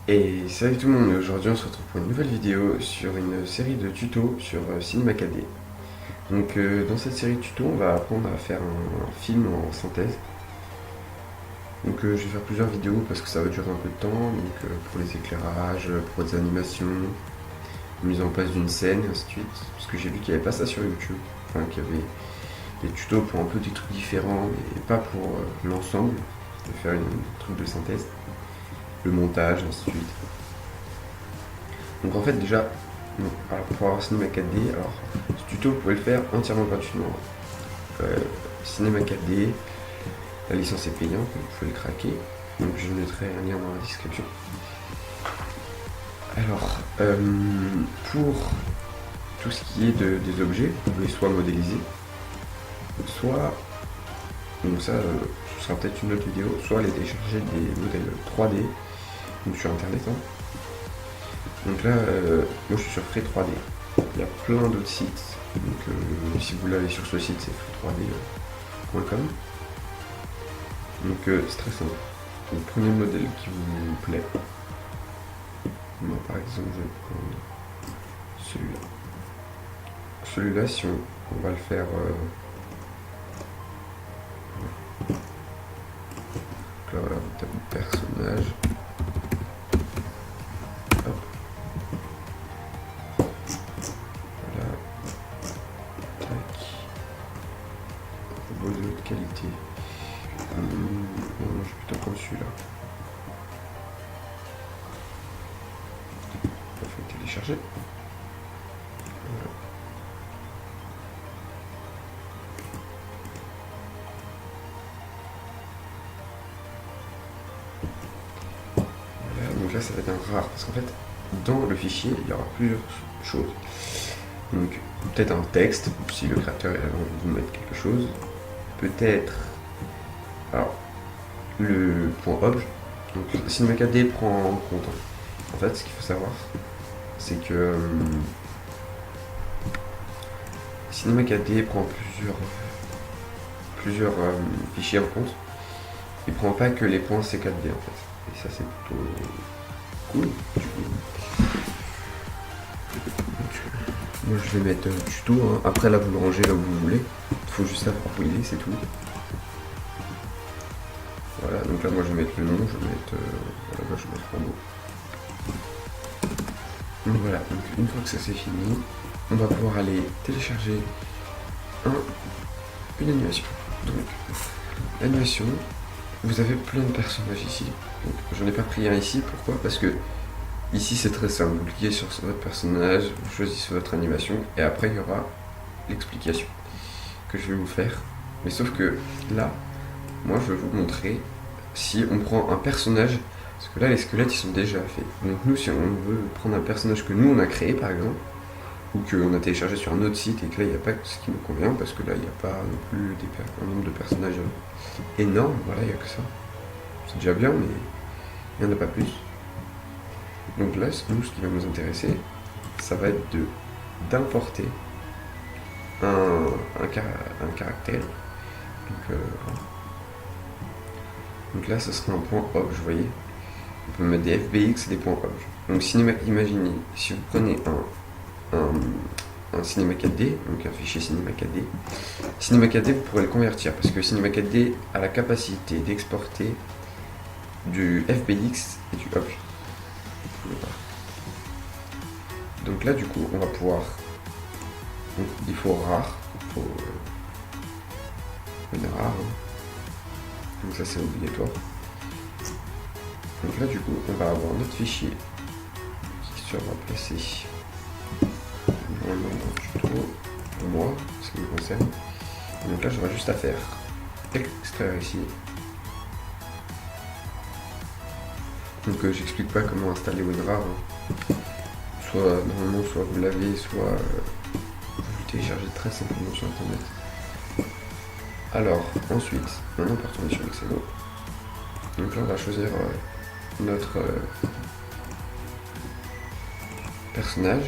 Et salut tout le monde, aujourd'hui on se retrouve pour une nouvelle vidéo sur une série de tutos sur Cinema 4D. Donc dans cette série de tutos on va apprendre à faire un film en synthèse. Donc je vais faire plusieurs vidéos parce que ça va durer un peu de temps, donc pour les éclairages, pour les animations, mise en place d'une scène et ainsi de suite. Parce que j'ai vu qu'il n'y avait pas ça sur YouTube, enfin qu'il y avait des tutos pour un peu des trucs différents, mais pas pour l'ensemble, de faire un truc de synthèse, le montage, ainsi de suite. Donc en fait déjà, alors pour avoir Cinema 4D, alors ce tuto vous pouvez le faire entièrement gratuitement. Cinema 4D, la licence est payante, donc vous pouvez le craquer. Donc je mettrai un lien dans la description. Alors pour tout ce qui est des objets, vous pouvez soit modéliser, soit, donc ça ce sera peut-être une autre vidéo, soit aller télécharger des modèles 3D, donc sur internet. Donc là, moi je suis sur Free 3D. Il y a plein d'autres sites. Donc si vous l'avez sur ce site, c'est free3d.com. Donc c'est très simple. Vous prenez le modèle qui vous plaît. Moi par exemple, je vais prendre celui-là. Celui-là, si on va le faire. Donc là, voilà, vous tapez personnage. De haute qualité. Non, je vais plutôt prendre celui-là. On va télécharger. Voilà. Voilà, donc là ça va être un rare parce qu'en fait dans le fichier il y aura plusieurs choses. Donc peut-être un texte si le créateur a envie de vous mettre quelque chose. Peut-être alors le point obj. Donc Cinema 4D prend en compte. En fait ce qu'il faut savoir c'est que Cinema 4D prend plusieurs fichiers en compte. Il prend pas que les points C4D en fait. Et ça c'est plutôt cool. Moi je vais mettre tuto, hein. Après là vous le rangez là où vous voulez. Il faut juste savoir où il est, c'est tout. Voilà, donc là moi je vais mettre le nom, je vais mettre. Voilà, là je vais mettre Rambo. Donc voilà, donc une fois que ça c'est fini, on va pouvoir aller télécharger une animation. Donc l'animation, vous avez plein de personnages ici. Donc j'en ai pas pris un ici, pourquoi? Parce que ici c'est très simple, vous cliquez sur votre personnage, vous choisissez votre animation et après il y aura l'explication que je vais vous faire. Mais sauf que là, moi je vais vous montrer si on prend un personnage, parce que là les squelettes ils sont déjà faits. Donc nous si on veut prendre un personnage que nous on a créé par exemple, ou qu'on a téléchargé sur un autre site et que là il n'y a pas ce qui nous convient, parce que là il n'y a pas non plus un nombre de personnages énorme, voilà il n'y a que ça. C'est déjà bien mais il n'y en a pas plus. Donc là, nous, ce qui va nous intéresser, ça va être d'importer un caractère. Donc là, ce sera un point obj, vous voyez. On peut mettre des FBX et des points obj. Donc imaginez, si vous prenez un Cinema 4D, donc un fichier Cinema 4D, Cinema 4D, vous pourrez le convertir, parce que Cinema 4D a la capacité d'exporter du FBX et du obj. Donc là du coup on va pouvoir, donc, il faut rare, il faut une rare, hein. Donc ça c'est obligatoire. Donc là du coup on va avoir notre fichier qui sera placé normalement dans le tuto pour moi, ce qui me concerne. Donc là j'aurai juste à faire extraire ici. Donc j'explique pas comment installer WinRAR, hein. Soit normalement soit vous l'avez, soit vous le téléchargez très simplement sur internet. Alors ensuite, maintenant on peut retourner sur Excel. Donc là on va choisir notre personnage.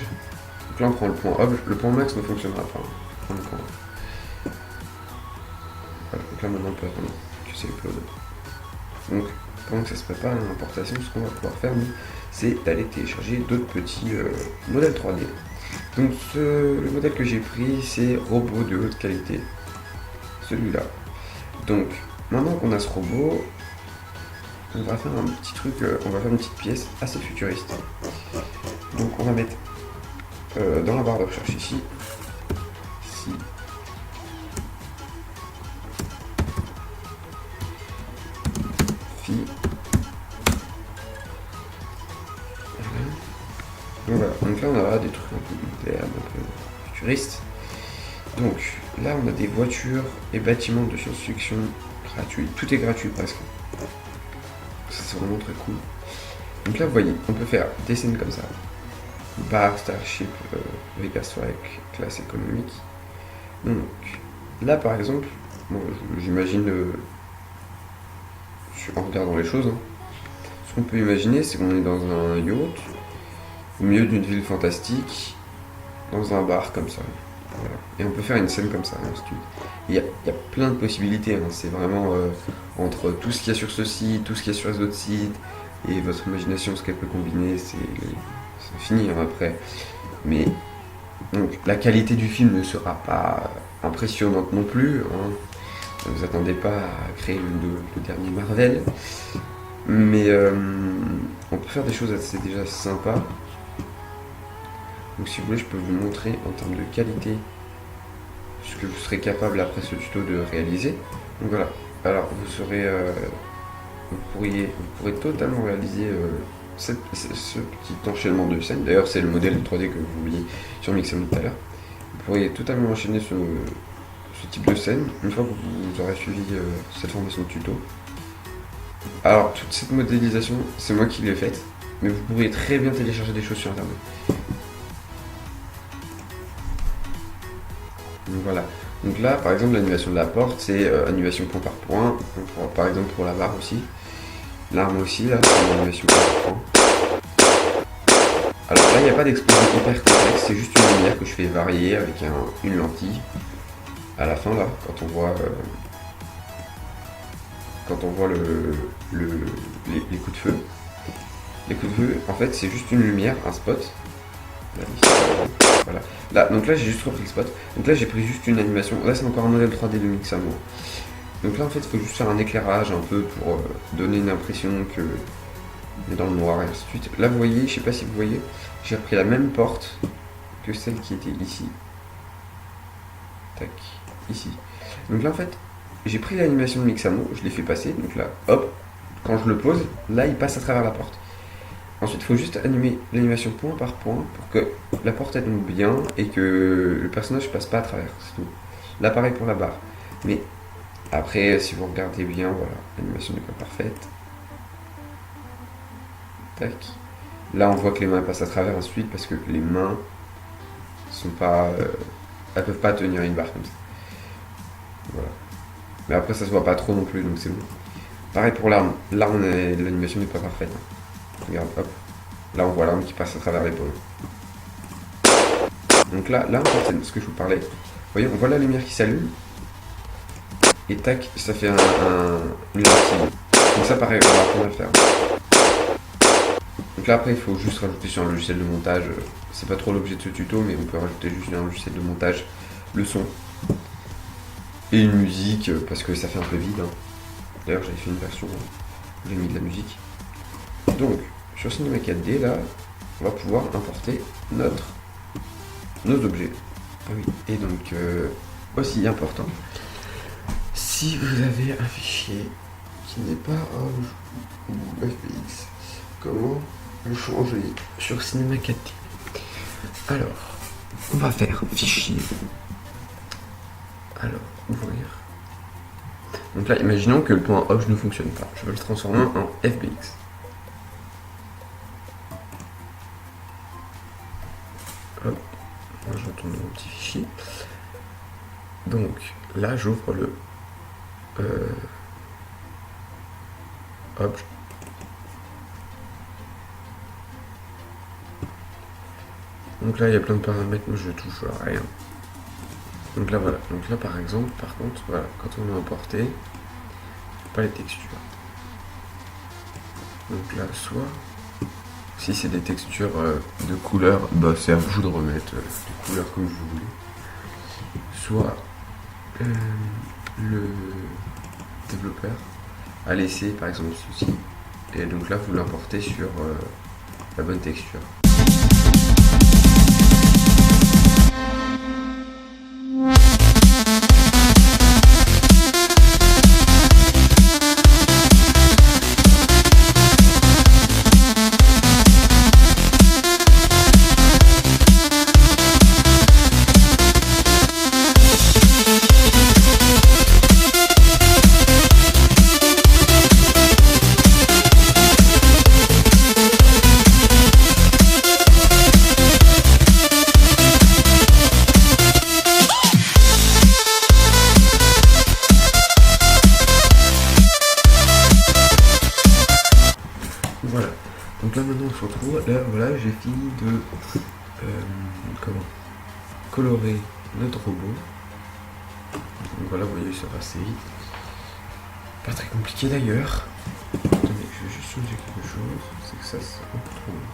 Donc là on prend le point obj, le point max ne fonctionnera pas. Hein. Voilà, donc là maintenant on peut attendre que c'est upload. Donc pendant que ça se prépare à l'importation, ce qu'on va pouvoir faire, c'est d'aller télécharger d'autres petits modèles 3D. Donc le modèle que j'ai pris, c'est robot de haute qualité, celui-là. Donc maintenant qu'on a ce robot, on va faire un petit truc, on va faire une petite pièce assez futuriste. Donc on va mettre dans la barre de recherche ici, donc là on aura des trucs un peu modernes, un peu futuristes. Donc là on a des voitures et bâtiments de science-fiction gratuits, tout est gratuit presque. Ça c'est vraiment très cool. Donc là vous voyez, on peut faire des scènes comme ça. Bar, Starship, Vegas Strike, classe économique. Donc là par exemple, bon, j'imagine en regardant les choses, ce qu'on peut imaginer c'est qu'on est dans un yacht, au milieu d'une ville fantastique, dans un bar comme ça. Voilà. Et on peut faire une scène comme ça. Il y a plein de possibilités, c'est vraiment entre tout ce qu'il y a sur ce site, tout ce qu'il y a sur les autres sites, et votre imagination, ce qu'elle peut combiner, c'est fini après. Mais donc, la qualité du film ne sera pas impressionnante non plus. Ne vous attendez pas à créer le dernier Marvel. Mais on peut faire des choses assez déjà sympas. Donc si vous voulez, je peux vous montrer en termes de qualité ce que vous serez capable après ce tuto de réaliser. Donc voilà, alors vous pourrez totalement réaliser ce petit enchaînement de scènes. D'ailleurs c'est le modèle 3D que vous voyez sur Mixamo tout à l'heure. Vous pourriez totalement enchaîner ce type de scène une fois que vous aurez suivi cette formation de tuto. Alors toute cette modélisation, c'est moi qui l'ai faite, mais vous pourriez très bien télécharger des choses sur internet. Donc voilà. Donc là, par exemple, l'animation de la porte, c'est animation point par point. Donc, par exemple, pour la barre aussi. L'arme aussi, là, c'est une animation point par point. Alors là, il n'y a pas d'explosion hyper complexe, c'est juste une lumière que je fais varier avec une lentille. À la fin, là, quand on voit les coups de feu. Les coups de feu, en fait, c'est juste une lumière, un spot. Là, ici, voilà. Là, donc là, j'ai juste repris le spot. Donc là, j'ai pris juste une animation. Là, c'est encore un modèle 3D de Mixamo. Donc là, en fait, il faut juste faire un éclairage un peu pour donner une impression que on est dans le noir et ainsi de suite. Là, vous voyez, je sais pas si vous voyez, j'ai repris la même porte que celle qui était ici. Tac, ici. Donc là, en fait, j'ai pris l'animation de Mixamo, je l'ai fait passer. Donc là, hop, quand je le pose, là, il passe à travers la porte. Ensuite, il faut juste animer l'animation point par point pour que la porte elle tombe bien et que le personnage passe pas à travers. C'est tout. Là, pareil pour la barre. Mais après, si vous regardez bien, voilà, l'animation n'est pas parfaite. Tac. Là, on voit que les mains passent à travers ensuite parce que les mains sont pas, elles peuvent pas tenir une barre comme ça. Voilà. Mais après, ça se voit pas trop non plus, donc c'est bon. Pareil pour l'arme. Là, l'animation n'est pas parfaite. Regarde, hop. Là, on voit l'arme qui passe à travers l'épaule. Donc là, en fait, c'est ce que je vous parlais. Vous voyez, on voit la lumière qui s'allume. Et tac, ça fait une lentille. Donc ça, pareil, on va apprendre à le faire. Donc là, après, il faut juste rajouter sur un logiciel de montage. C'est pas trop l'objet de ce tuto, mais on peut rajouter juste un logiciel de montage le son. Et une musique, parce que ça fait un peu vide. D'ailleurs, j'avais fait une version où j'ai mis de la musique. Donc, sur Cinema 4D, là, on va pouvoir importer nos objets. Ah oui, et donc, aussi important, si vous avez un fichier qui n'est pas OBJ ou FBX, comment le changer sur Cinema 4D? Alors, on va faire fichier. Alors, ouvrir. Donc là, imaginons que le point OBJ ne fonctionne pas. Je veux le transformer en FBX. Hop, je retourne dans mon petit fichier. Donc là, j'ouvre le OBJ. Donc là, il y a plein de paramètres, mais je touche à rien. Donc là, voilà. Donc là, par exemple, par contre, voilà, quand on a importé, pas les textures. Donc là, soit Si c'est des textures de couleurs, bah, c'est à vous de remettre les couleurs comme vous voulez. Soit le développeur a laissé par exemple ceci, et donc là vous l'importez sur la bonne texture. Voilà, donc là maintenant on se retrouve, là voilà j'ai fini de colorer notre robot. Donc voilà, vous voyez ça va assez vite. Pas très compliqué d'ailleurs. Attendez, je vais juste changer quelque chose, c'est que ça c'est un peu trop long.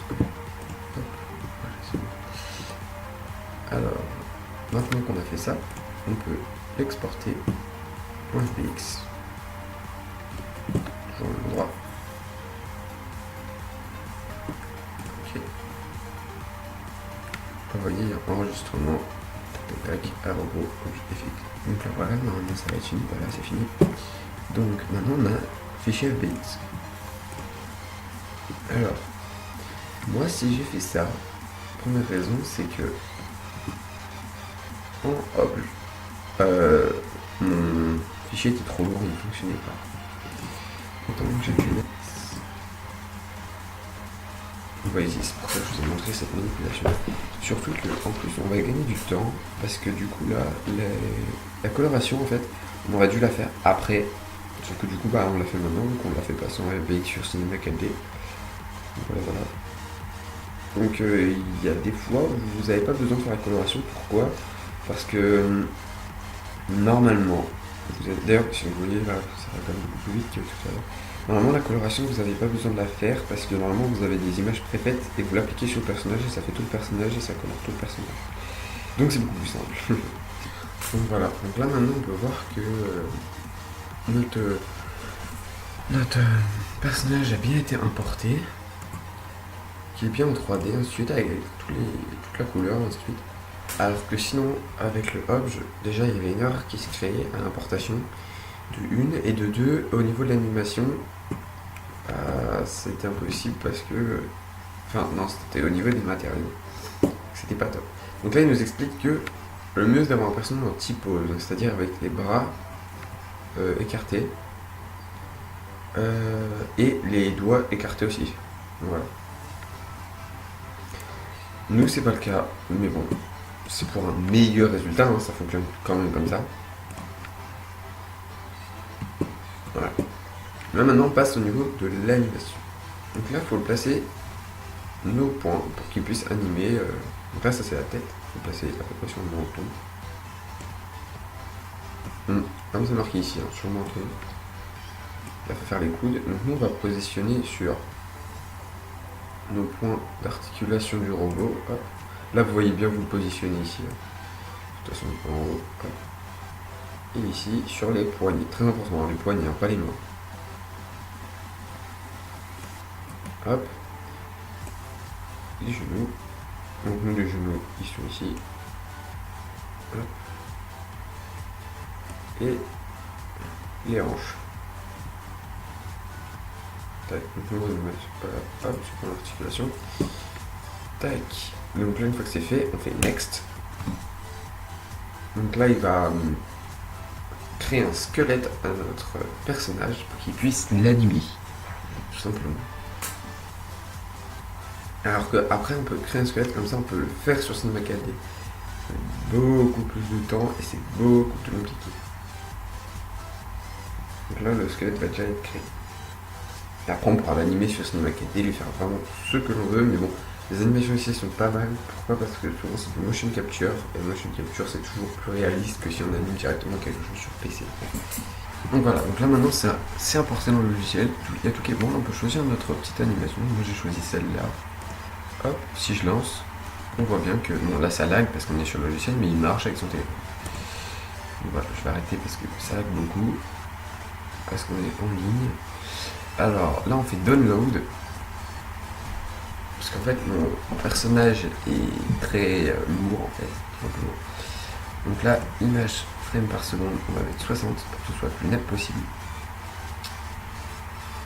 Hop, voilà, c'est bon. Alors, maintenant qu'on a fait ça, on peut l'exporter en FBX. Toujours le droit. Vous voyez, enregistrement, tac, à robot, effet. Donc là voilà, normalement ça va être fini, voilà c'est fini. Donc maintenant on a fichier FBX. Alors, moi si j'ai fait ça, première raison c'est que en obj, mon fichier était trop lourd, il ne fonctionnait pas. Donc j'ai fait vous voyez, c'est pour ça que je vous ai montré cette manipulation. Surtout qu'en plus on va gagner du temps parce que du coup là, la coloration en fait, on aurait dû la faire après. Sauf que du coup bah on l'a fait maintenant, donc on l'a fait passer en FBX sur Cinema 4D. Donc voilà. Donc il y a des fois où vous n'avez pas besoin de faire la coloration. Pourquoi? Parce que normalement, d'ailleurs si vous voyez là, ça va quand même beaucoup plus vite que tout à l'heure. Normalement la coloration vous n'avez pas besoin de la faire parce que normalement vous avez des images préfaites et vous l'appliquez sur le personnage et ça fait tout le personnage et ça colore tout le personnage. Donc c'est beaucoup plus simple. Donc voilà, donc là maintenant on peut voir que notre personnage a bien été importé, qui est bien en 3D, ainsi de suite, avec toute la couleur, ainsi de suite. Alors que sinon, avec le obj, déjà il y avait une erreur qui s'est créée à l'importation de 1 et de 2 au niveau de l'animation. C'était impossible parce que... Enfin non, c'était au niveau des matériaux. C'était pas top. Donc là il nous explique que le mieux c'est d'avoir un personnage en T-pose, c'est-à-dire avec les bras écartés et les doigts écartés aussi. Voilà. Nous c'est pas le cas, mais bon, c'est pour un meilleur résultat, hein, ça fonctionne quand même comme ça. Voilà. Là maintenant on passe au niveau de l'animation. Donc là il faut placer nos points pour qu'ils puissent animer. Donc là ça c'est la tête, il faut placer à peu près sur le menton. Comme c'est marqué ici, hein, sur le menton. Là il faut faire les coudes. Donc nous on va positionner sur nos points d'articulation du robot. Hop. Là vous voyez bien vous le positionnez ici. Hein. De toute façon en haut. Hop. Et ici sur les poignets. Très important, hein, les poignets, hein, pas les mains. Hop. Les genoux. Donc nous les genoux ils sont ici. Hop. Et les hanches. Tac, donc nous on va mettre hop, sur l'articulation. Tac. Donc là une fois que c'est fait, on fait next. Donc là il va créer un squelette à notre personnage pour qu'il puisse l'animer. Tout simplement. Alors qu'après on peut créer un squelette comme ça, on peut le faire sur Cinema 4D. Ça met beaucoup plus de temps et c'est beaucoup plus compliqué. Donc là le squelette va déjà être créé. Et après on pourra l'animer sur Cinema 4D, lui faire vraiment ce que l'on veut, mais bon, les animations ici sont pas mal. Pourquoi? Parce que souvent c'est du motion capture, et le motion capture c'est toujours plus réaliste que si on anime directement quelque chose sur PC. Donc voilà, donc là maintenant c'est importé dans le logiciel, il y a tout qui est bon, on peut choisir notre petite animation. Moi j'ai choisi celle-là. hop, si je lance, on voit bien que, bon là ça lag parce qu'on est sur le logiciel, mais il marche avec son téléphone. Donc voilà, je vais arrêter parce que ça lag beaucoup, parce qu'on est en ligne. Alors là on fait download, parce qu'en fait mon personnage est très lourd en fait, tout simplement. Donc là, image frame par seconde, on va mettre 60 pour que ce soit le plus net possible.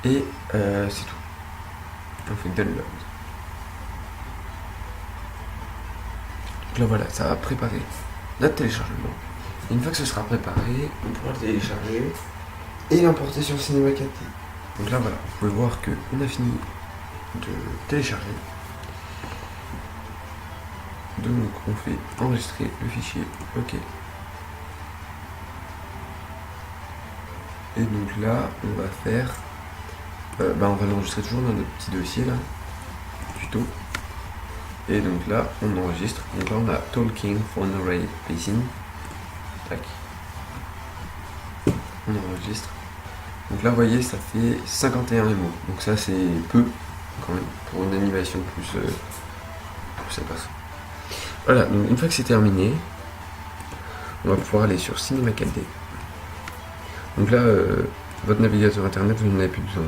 Et c'est tout. On fait download. Donc là voilà, ça va préparer notre téléchargement. Et une fois que ce sera préparé, on pourra le télécharger et l'importer sur Cinema 4D. Donc là voilà, vous pouvez voir qu'on a fini de télécharger. Donc on fait enregistrer le fichier, ok. Et donc là, on va faire, on va l'enregistrer toujours dans notre petit dossier là, tuto. Et donc là, on enregistre. Donc là, on a Talking Phone Array Pacing. Tac. On enregistre. Donc là, vous voyez, ça fait 51 MO. Donc ça, c'est peu quand même pour une animation plus ça passe. Voilà. Donc une fois que c'est terminé, on va pouvoir aller sur Cinema 4D. Donc là, votre navigateur internet, vous n'en avez plus besoin.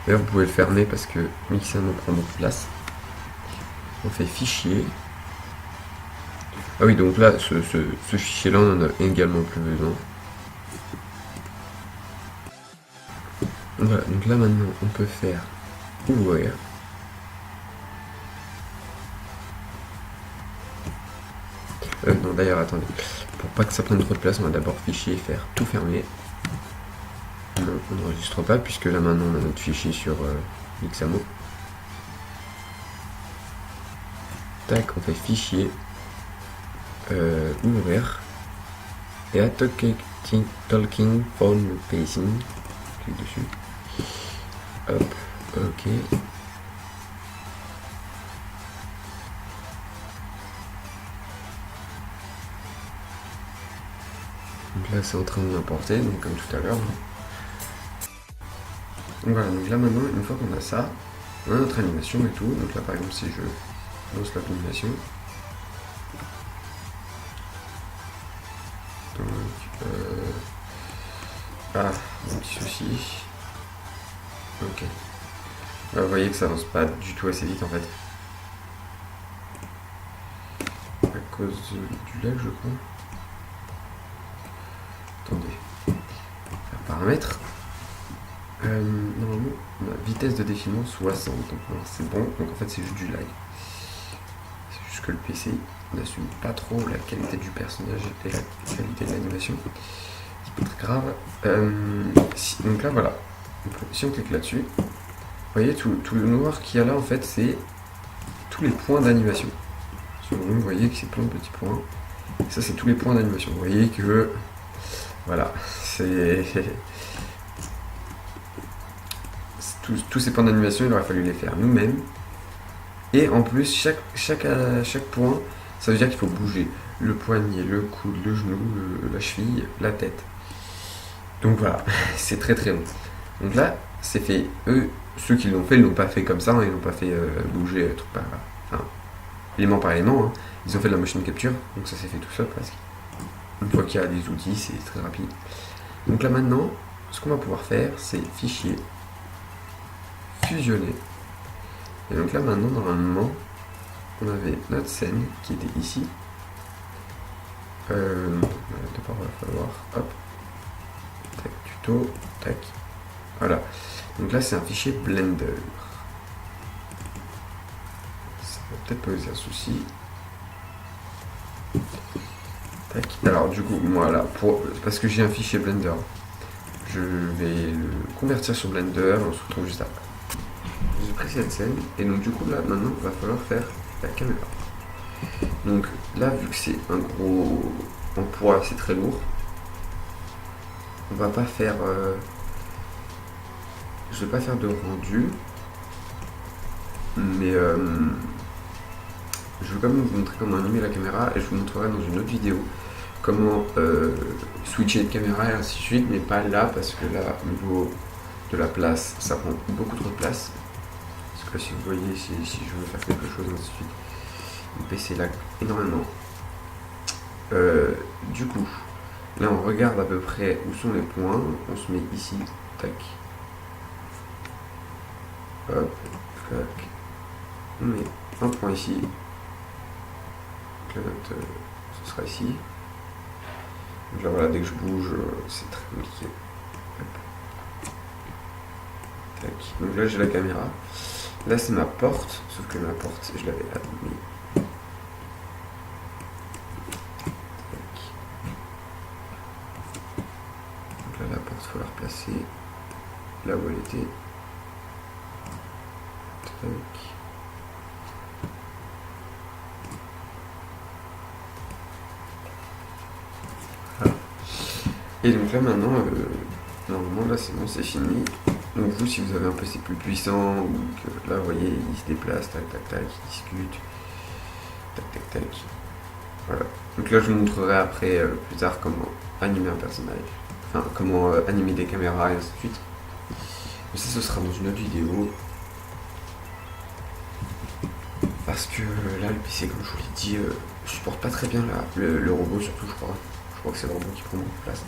D'ailleurs, vous pouvez le fermer parce que Mixamo prend beaucoup de place. On fait fichier. Ah oui, donc là, ce fichier-là, on en a également plus besoin. Voilà, donc là maintenant, on peut faire ouvrir. Non, d'ailleurs, attendez. Pour pas que ça prenne trop de place, on va d'abord fichier, faire tout fermer. Non, on n'enregistre pas, puisque là maintenant, on a notre fichier sur Mixamo. Tac, on fait fichier, ouvrir, et à Talking Phone Pacing, clique dessus, hop, ok. Donc là c'est en train de l'importer, donc comme tout à l'heure. Donc voilà, donc là maintenant, une fois qu'on a ça, on a notre animation et tout, donc là par exemple si je lance l'animation, donc un petit souci, ok, là, vous voyez que ça avance pas du tout assez vite en fait, à cause du lag je crois. Attendez, faire paramètres, normalement on a vitesse de défilement 60, donc c'est bon, donc en fait c'est juste du lag. C'est juste que le PC n'assume pas trop la qualité du personnage et la qualité de l'animation. C'est pas très grave. Donc là voilà, si on clique là-dessus, vous voyez tout le noir qu'il y a là en fait c'est tous les points d'animation. Sur le vous voyez que c'est plein de petits points. Et ça c'est tous les points d'animation. Vous voyez que voilà, c'est tous ces points d'animation, il aurait fallu les faire nous-mêmes. Et en plus, chaque point, ça veut dire qu'il faut bouger le poignet, le coude, le genou, la cheville, la tête. Donc voilà, c'est très très long. Donc là, c'est fait. Eux, ceux qui l'ont fait, ils l'ont pas fait comme ça, hein, ils l'ont pas fait bouger truc par élément par élément. Hein. Ils ont fait de la motion capture, donc ça s'est fait tout seul presque. Une fois qu'il y a des outils, c'est très rapide. Donc là maintenant, ce qu'on va pouvoir faire, c'est fichier, fusionner. Et donc là maintenant, normalement, on avait notre scène qui était ici. D'abord, il va falloir, hop, tac, tuto, tac, voilà. Donc là, c'est un fichier Blender. Ça va peut-être poser un souci. Tac. Alors du coup, moi là, parce que j'ai un fichier Blender, je vais le convertir sur Blender, on se retrouve juste après. J'ai pris cette scène, et donc du coup là, maintenant, il va falloir faire la caméra. Donc là, vu que c'est un gros en poids, c'est très lourd, on va pas faire... je vais pas faire de rendu, mais je vais quand même vous montrer comment animer la caméra, et je vous montrerai dans une autre vidéo comment switcher de caméra et ainsi de suite, mais pas là parce que là au niveau de la place ça prend beaucoup trop de place, parce sais pas si vous voyez, si je veux faire quelque chose, ainsi de suite. Mon PC lag énormément. Du coup, là on regarde à peu près où sont les points. On se met ici, tac. Hop, tac. On met un point ici. Donc la note, ce sera ici. Donc là voilà, dès que je bouge, c'est très compliqué. Hop. Tac. Donc là j'ai la caméra. Là c'est ma porte, sauf que ma porte je l'avais allumée. Donc là la porte il faut la replacer là où elle était. Tac. Voilà. Et donc là maintenant, normalement là c'est bon, c'est fini. Donc vous, si vous avez un PC plus puissant, ou que là vous voyez il se déplace, tac tac tac, il discute, tac tac tac. Voilà. Donc là je vous montrerai après plus tard comment animer un personnage, enfin comment animer des caméras et ainsi de suite. Mais ça ce sera dans une autre vidéo. Parce que là le PC comme je vous l'ai dit, je supporte pas très bien là, le robot surtout je crois. Je crois que c'est le robot qui prend beaucoup de place.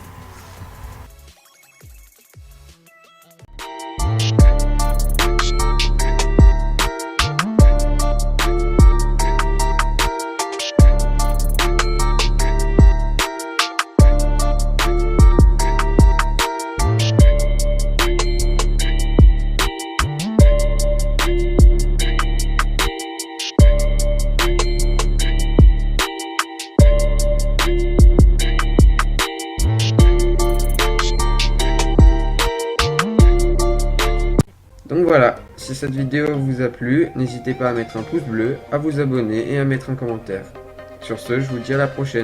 Donc voilà, si cette vidéo vous a plu, n'hésitez pas à mettre un pouce bleu, à vous abonner et à mettre un commentaire. Sur ce, je vous dis à la prochaine.